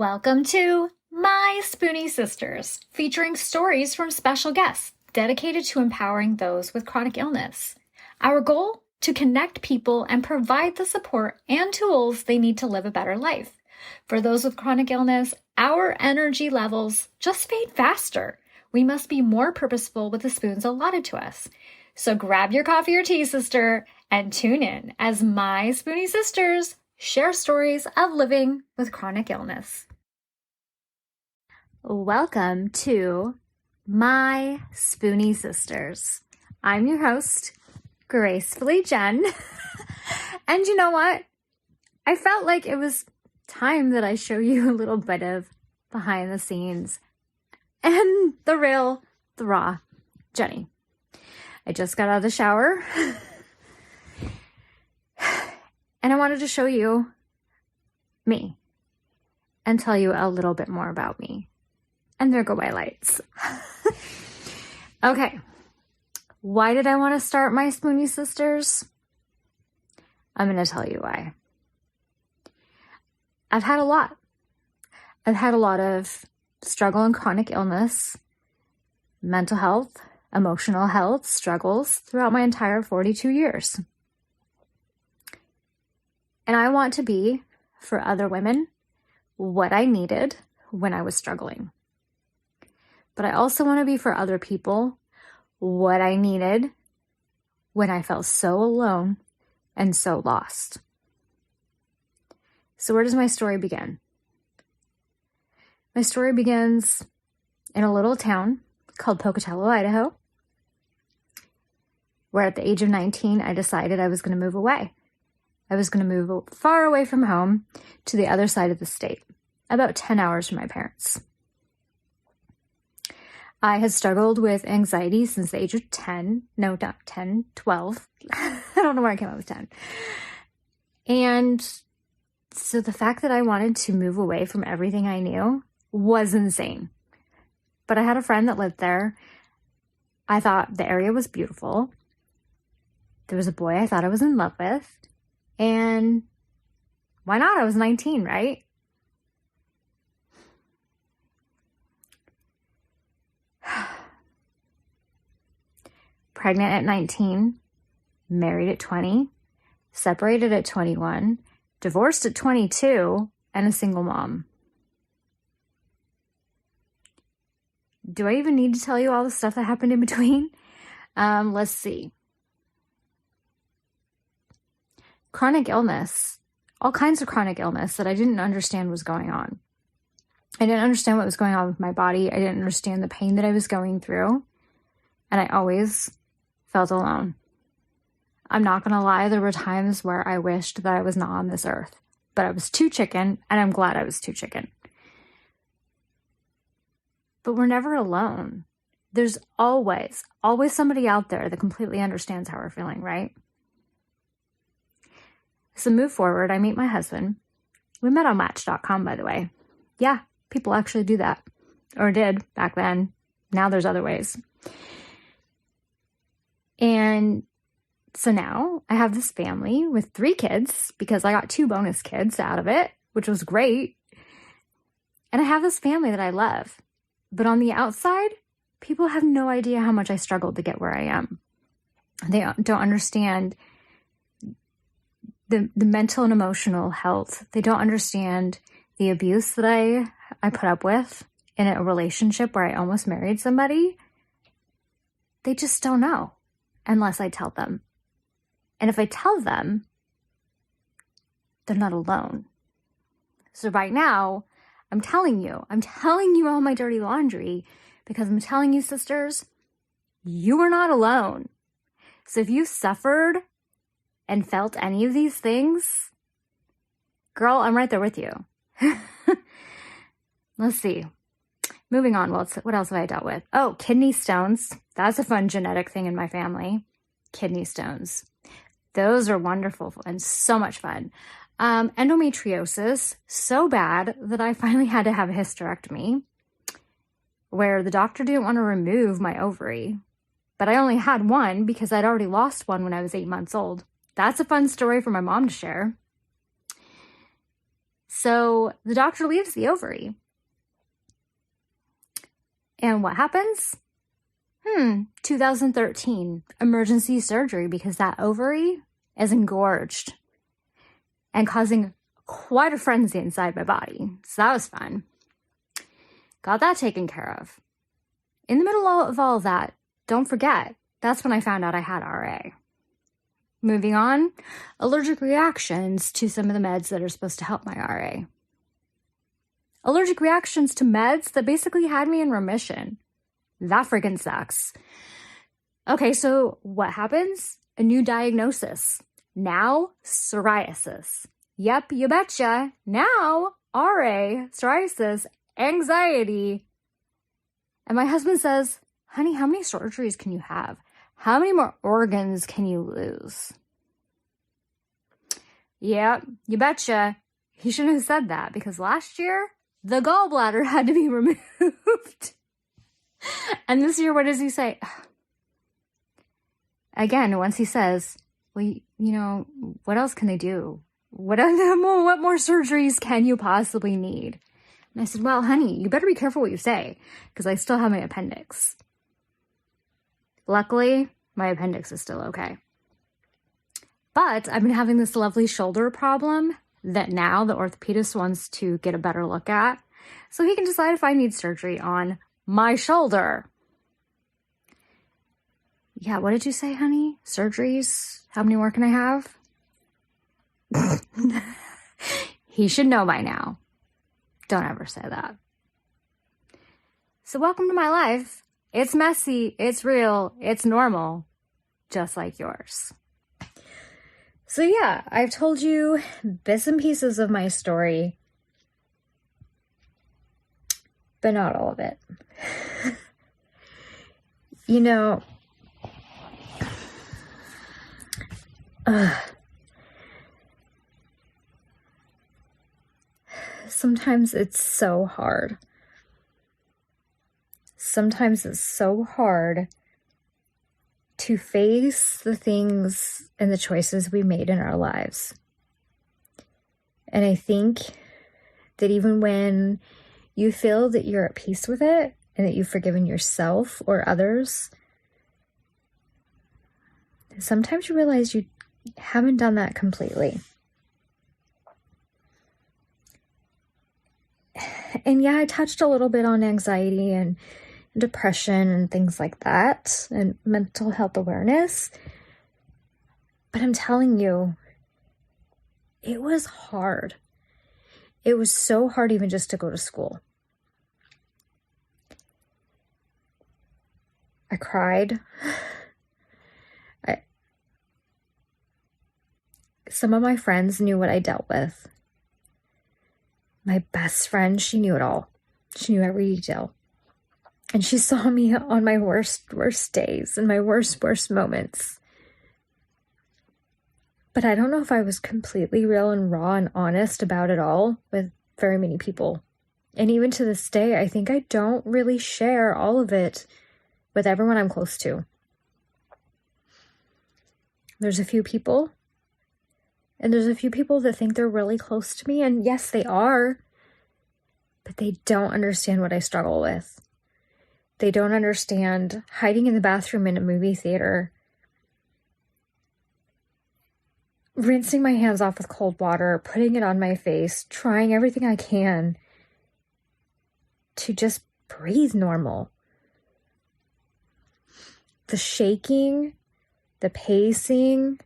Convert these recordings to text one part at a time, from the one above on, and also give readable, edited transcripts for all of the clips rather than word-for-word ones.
Welcome to My Spoonie Sisters, featuring stories from special guests dedicated to empowering those with chronic illness. Our goal? To connect people and provide the support and tools they need to live a better life. For those with chronic illness, our energy levels just fade faster. We must be more purposeful with the spoons allotted to us. So grab your coffee or tea, sister, and tune in as My Spoonie Sisters share stories of living with chronic illness. Welcome to My Spoonie Sisters. I'm your host, Gracefully Jen. And you know what? I felt like it was time that I show you a little bit of behind the scenes and the raw Jenny. I just got out of the shower and I wanted to show you me and tell you a little bit more about me. And there go my lights. Okay. Why did I want to start My Spoonie Sisters? I'm going to tell you why. I've had a lot. I've had a lot of struggle and chronic illness, mental health, emotional health struggles throughout my entire 42 years. And I want to be, for other women, what I needed when I was struggling. But I also want to be for other people what I needed when I felt so alone and so lost. So where does my story begin? My story begins in a little town called Pocatello, Idaho, where at the age of 19, I decided I was going to move away. I was going to move far away from home to the other side of the state, about 10 hours from my parents. I had struggled with anxiety since the age of 10. No, not 10, 12. I don't know where I came up with 10. And so the fact that I wanted to move away from everything I knew was insane. But I had a friend that lived there. I thought the area was beautiful. There was a boy I thought I was in love with. And why not? I was 19, right? Pregnant at 19, married at 20, separated at 21, divorced at 22, and a single mom. Do I even need to tell you all the stuff that happened in between? Let's see. Chronic illness, all kinds of chronic illness that I didn't understand was going on. I didn't understand what was going on with my body. I didn't understand the pain that I was going through. And I always felt alone. I'm not going to lie, there were times where I wished that I was not on this earth. But I was too chicken, and I'm glad I was too chicken. But we're never alone. There's always somebody out there that completely understands how we're feeling, right? So move forward, I meet my husband. We met on Match.com, by the way. Yeah, people actually do that. Or did back then. Now there's other ways. And so now I have this family with 3 kids because I got 2 bonus kids out of it, which was great. And I have this family that I love. But on the outside, people have no idea how much I struggled to get where I am. They don't understand the mental and emotional health. They don't understand the abuse that I put up with in a relationship where I almost married somebody. They just don't know unless I tell them. And if I tell them, they're not alone. So right now, I'm telling you all my dirty laundry because I'm telling you, sisters, you are not alone. So if you suffered and felt any of these things, girl, I'm right there with you. Let's see. Moving on, what else have I dealt with? Oh, kidney stones. That's a fun genetic thing in my family. Kidney stones. Those are wonderful and so much fun. Endometriosis, so bad that I finally had to have a hysterectomy where the doctor didn't want to remove my ovary. But I only had one because I'd already lost one when I was 8 months old. That's a fun story for my mom to share. So the doctor leaves the ovary. And what happens? 2013, emergency surgery because that ovary is engorged and causing quite a frenzy inside my body. So that was fun. Got that taken care of. In the middle of all of that, don't forget, that's when I found out I had RA. Moving on, allergic reactions to some of the meds that are supposed to help my RA. Allergic reactions to meds that basically had me in remission. That freaking sucks. Okay, so what happens? A new diagnosis. Now, psoriasis. Yep, you betcha. Now, RA, psoriasis, anxiety. And my husband says, honey, how many surgeries can you have? How many more organs can you lose? Yep, you betcha. He shouldn't have said that because last year, the gallbladder had to be removed. And this year, what does he say? Again, once he says, well, you know, what else can they do? What more surgeries can you possibly need? And I said, well, honey, you better be careful what you say because I still have my appendix. Luckily, my appendix is still okay. But I've been having this lovely shoulder problem that now the orthopedist wants to get a better look at so he can decide if I need surgery on my shoulder. Yeah, what did you say, honey? Surgeries? How many more can I have? He should know by now. Don't ever say that. So welcome to my life. It's messy, it's real, it's normal, just like yours. So yeah, I've told you bits and pieces of my story, but not all of it. You know, sometimes it's so hard. Sometimes it's so hard to face the things and the choices we made in our lives. And I think that even when you feel that you're at peace with it and that you've forgiven yourself or others, sometimes you realize you haven't done that completely. And yeah, I touched a little bit on anxiety and depression and things like that, and mental health awareness. But I'm telling you, it was hard. It was so hard even just to go to school. I cried. Some of my friends knew what I dealt with. My best friend, she knew it all. She knew every detail. And she saw me on my worst days and my worst moments. But I don't know if I was completely real and raw and honest about it all with very many people. And even to this day, I think I don't really share all of it with everyone I'm close to. There's a few people, and there's a few people that think they're really close to me, and yes, they are, but they don't understand what I struggle with. They don't understand hiding in the bathroom in a movie theater, rinsing my hands off with cold water, putting it on my face, trying everything I can to just breathe normal. The shaking, the pacing,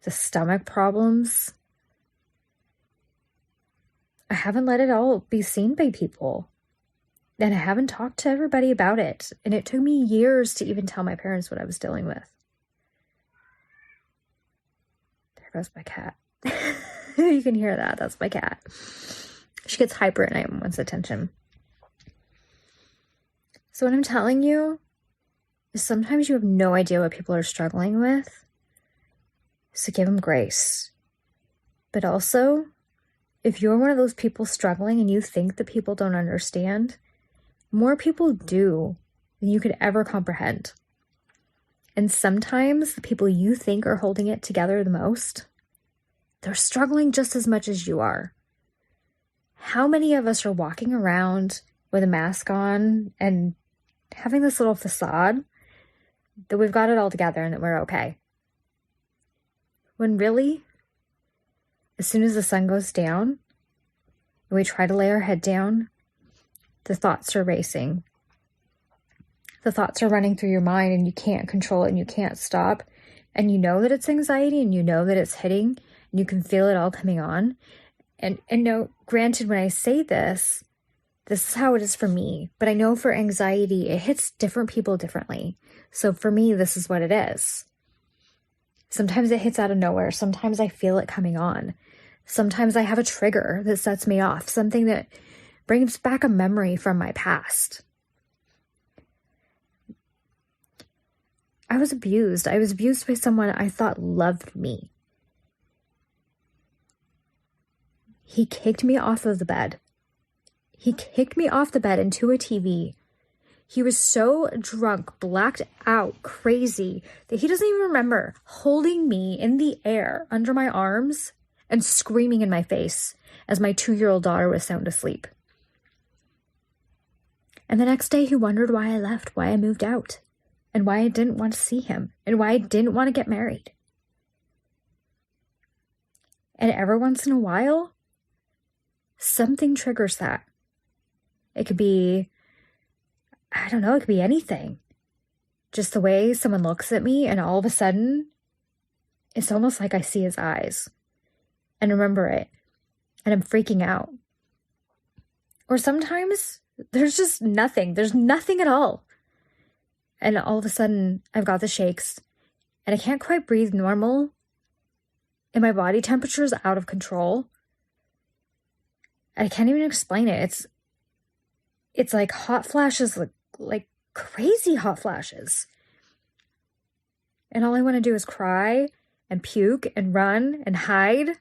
the stomach problems. I haven't let it all be seen by people. And I haven't talked to everybody about it. And it took me years to even tell my parents what I was dealing with. There goes my cat. You can hear that. That's my cat. She gets hyper at night and wants attention. So what I'm telling you is sometimes you have no idea what people are struggling with. So give them grace. But also, if you're one of those people struggling and you think that people don't understand, more people do than you could ever comprehend. And sometimes the people you think are holding it together the most They're struggling just as much as you are. How many of us are walking around with a mask on and having this little facade that we've got it all together and that we're okay? When really, as soon as the sun goes down and we try to lay our head down, the thoughts are racing. The thoughts are running through your mind and you can't control it and you can't stop. And you know that it's anxiety and you know that it's hitting and you can feel it all coming on. And no, granted, when I say this is how it is for me. But I know for anxiety, it hits different people differently. So for me, this is what it is. Sometimes it hits out of nowhere. Sometimes I feel it coming on. Sometimes I have a trigger that sets me off, something that brings back a memory from my past. I was abused. I was abused by someone I thought loved me. He kicked me off of the bed. He kicked me off the bed into a TV. He was so drunk, blacked out, crazy, that he doesn't even remember holding me in the air under my arms and screaming in my face as my 2-year-old daughter was sound asleep. And the next day he wondered why I left, why I moved out, and why I didn't want to see him, and why I didn't want to get married. And every once in a while, something triggers that. It could be, I don't know, it could be anything. Just the way someone looks at me and all of a sudden, it's almost like I see his eyes and remember it. And I'm freaking out. Or sometimes there's just nothing. There's nothing at all. And all of a sudden, I've got the shakes and I can't quite breathe normal. And my body temperature is out of control. I can't even explain it. It's like hot flashes, like crazy hot flashes. And all I want to do is cry and puke and run and hide.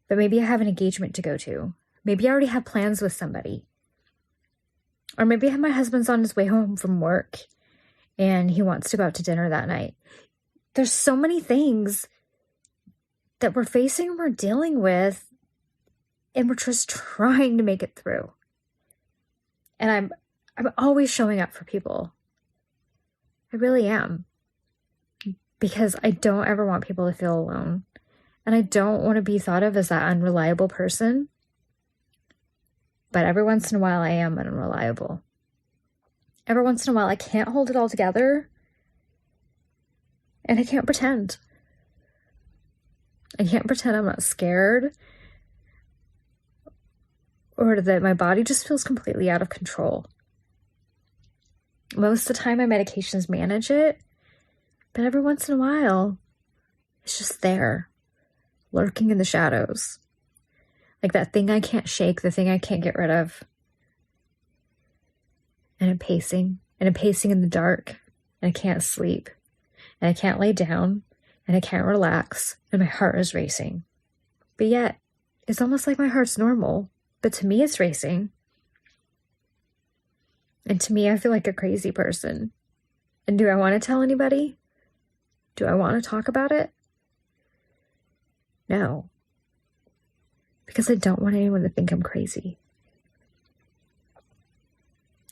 But maybe I have an engagement to go to. Maybe I already have plans with somebody. Or maybe my husband's on his way home from work and he wants to go out to dinner that night. There's so many things that we're facing and we're dealing with, and we're just trying to make it through. And I'm always showing up for people. I really am. Because I don't ever want people to feel alone. And I don't want to be thought of as that unreliable person. But every once in a while I am unreliable. Every once in a while I can't hold it all together. And I can't pretend. I can't pretend I'm not scared. Or that my body just feels completely out of control. Most of the time my medications manage it. But every once in a while, it's just there. Lurking in the shadows. Like that thing I can't shake, the thing I can't get rid of. And I'm pacing in the dark, and I can't sleep, and I can't lay down, and I can't relax, and my heart is racing. But yet, it's almost like my heart's normal, but to me it's racing. And to me, I feel like a crazy person. And do I want to tell anybody? Do I want to talk about it? No. Because I don't want anyone to think I'm crazy.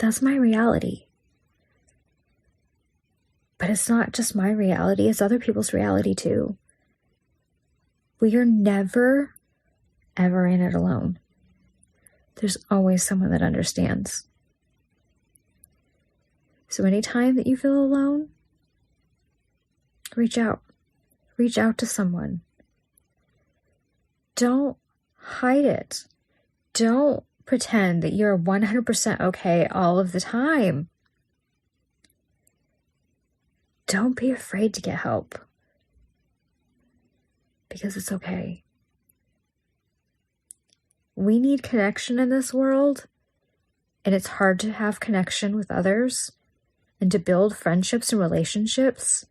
That's my reality. But it's not just my reality, it's other people's reality too. We are never, ever in it alone. There's always someone that understands. So anytime that you feel alone, reach out. Reach out to someone. Don't hide it. Don't pretend that you're 100% okay all of the time. Don't be afraid to get help. Because it's okay. We need connection in this world, and it's hard to have connection with others and to build friendships and relationships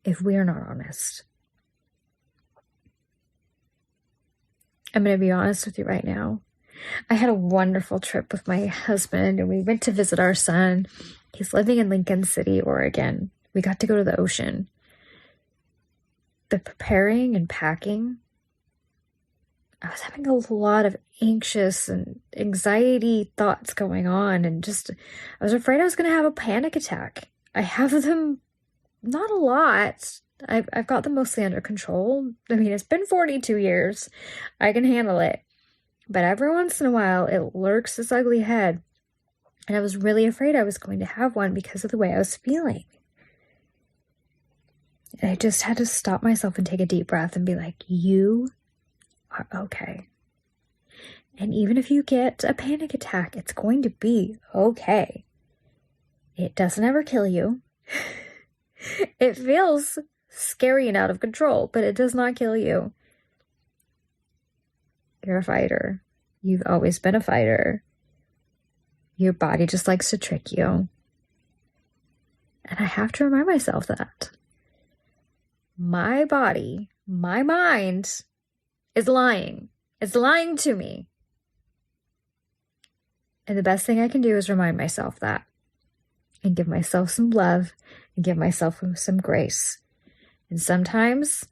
if we are not honest. I'm going to be honest with you right now. I had a wonderful trip with my husband, and we went to visit our son. He's living in Lincoln City, Oregon. We got to go to the ocean. the preparing and packing, I was having a lot of anxious and anxiety thoughts going on, and I was afraid I was going to have a panic attack. I have them not a lot. I've got them mostly under control. I mean, it's been 42 years. I can handle it. But every once in a while, it lurks this ugly head. And I was really afraid I was going to have one because of the way I was feeling. And I just had to stop myself and take a deep breath and be like, you are okay. And even if you get a panic attack, it's going to be okay. It doesn't ever kill you. It feels scary and out of control, but it does not kill you. You're a fighter. You've always been a fighter. Your body just likes to trick you. And I have to remind myself that. My body, my mind is lying. It's lying to me. And the best thing I can do is remind myself that. And give myself some love. And give myself some grace. And sometimes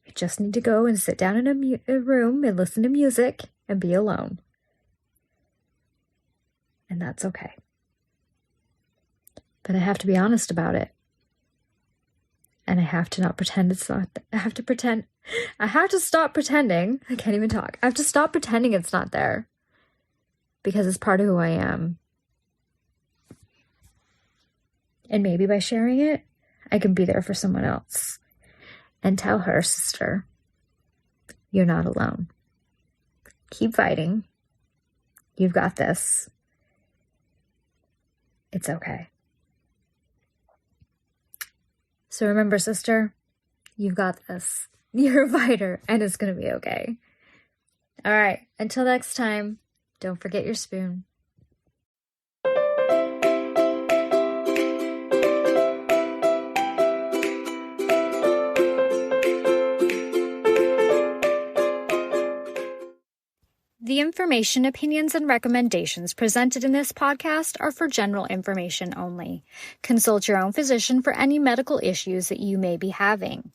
I just need to go and sit down in a room and listen to music and be alone. And that's okay. But I have to be honest about it. And I have to not pretend it's not. I have to stop pretending. I can't even talk. I have to stop pretending it's not there. Because it's part of who I am. And maybe by sharing it, I can be there for someone else. And tell her, sister, you're not alone. Keep fighting. You've got this. It's okay. So remember, sister, you've got this. You're a fighter, and it's going to be okay. All right, until next time, don't forget your spoon. The information, opinions, and recommendations presented in this podcast are for general information only. Consult your own physician for any medical issues that you may be having.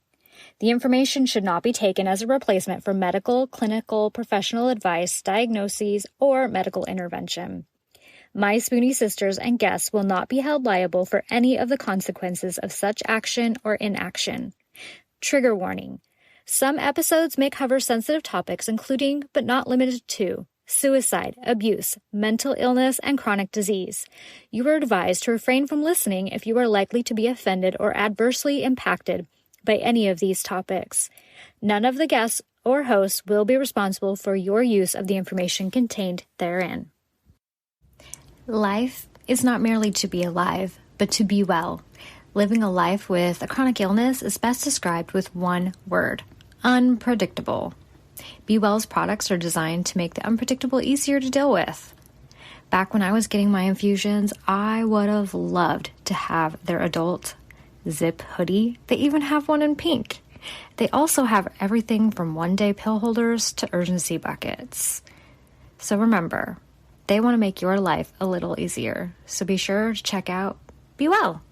The information should not be taken as a replacement for medical, clinical, professional advice, diagnoses, or medical intervention. My Spoonie sisters and guests will not be held liable for any of the consequences of such action or inaction. Trigger warning. Some episodes may cover sensitive topics including, but not limited to, suicide, abuse, mental illness, and chronic disease. You are advised to refrain from listening if you are likely to be offended or adversely impacted by any of these topics. None of the guests or hosts will be responsible for your use of the information contained therein. Life is not merely to be alive, but to be well. Living a life with a chronic illness is best described with one word: unpredictable. Be Well's products are designed to make the unpredictable easier to deal with. Back when I was getting my infusions, I would have loved to have their adult zip hoodie. They even have one in pink. They also have everything from one-day pill holders to urgency buckets. So remember, they want to make your life a little easier. So be sure to check out Be Well.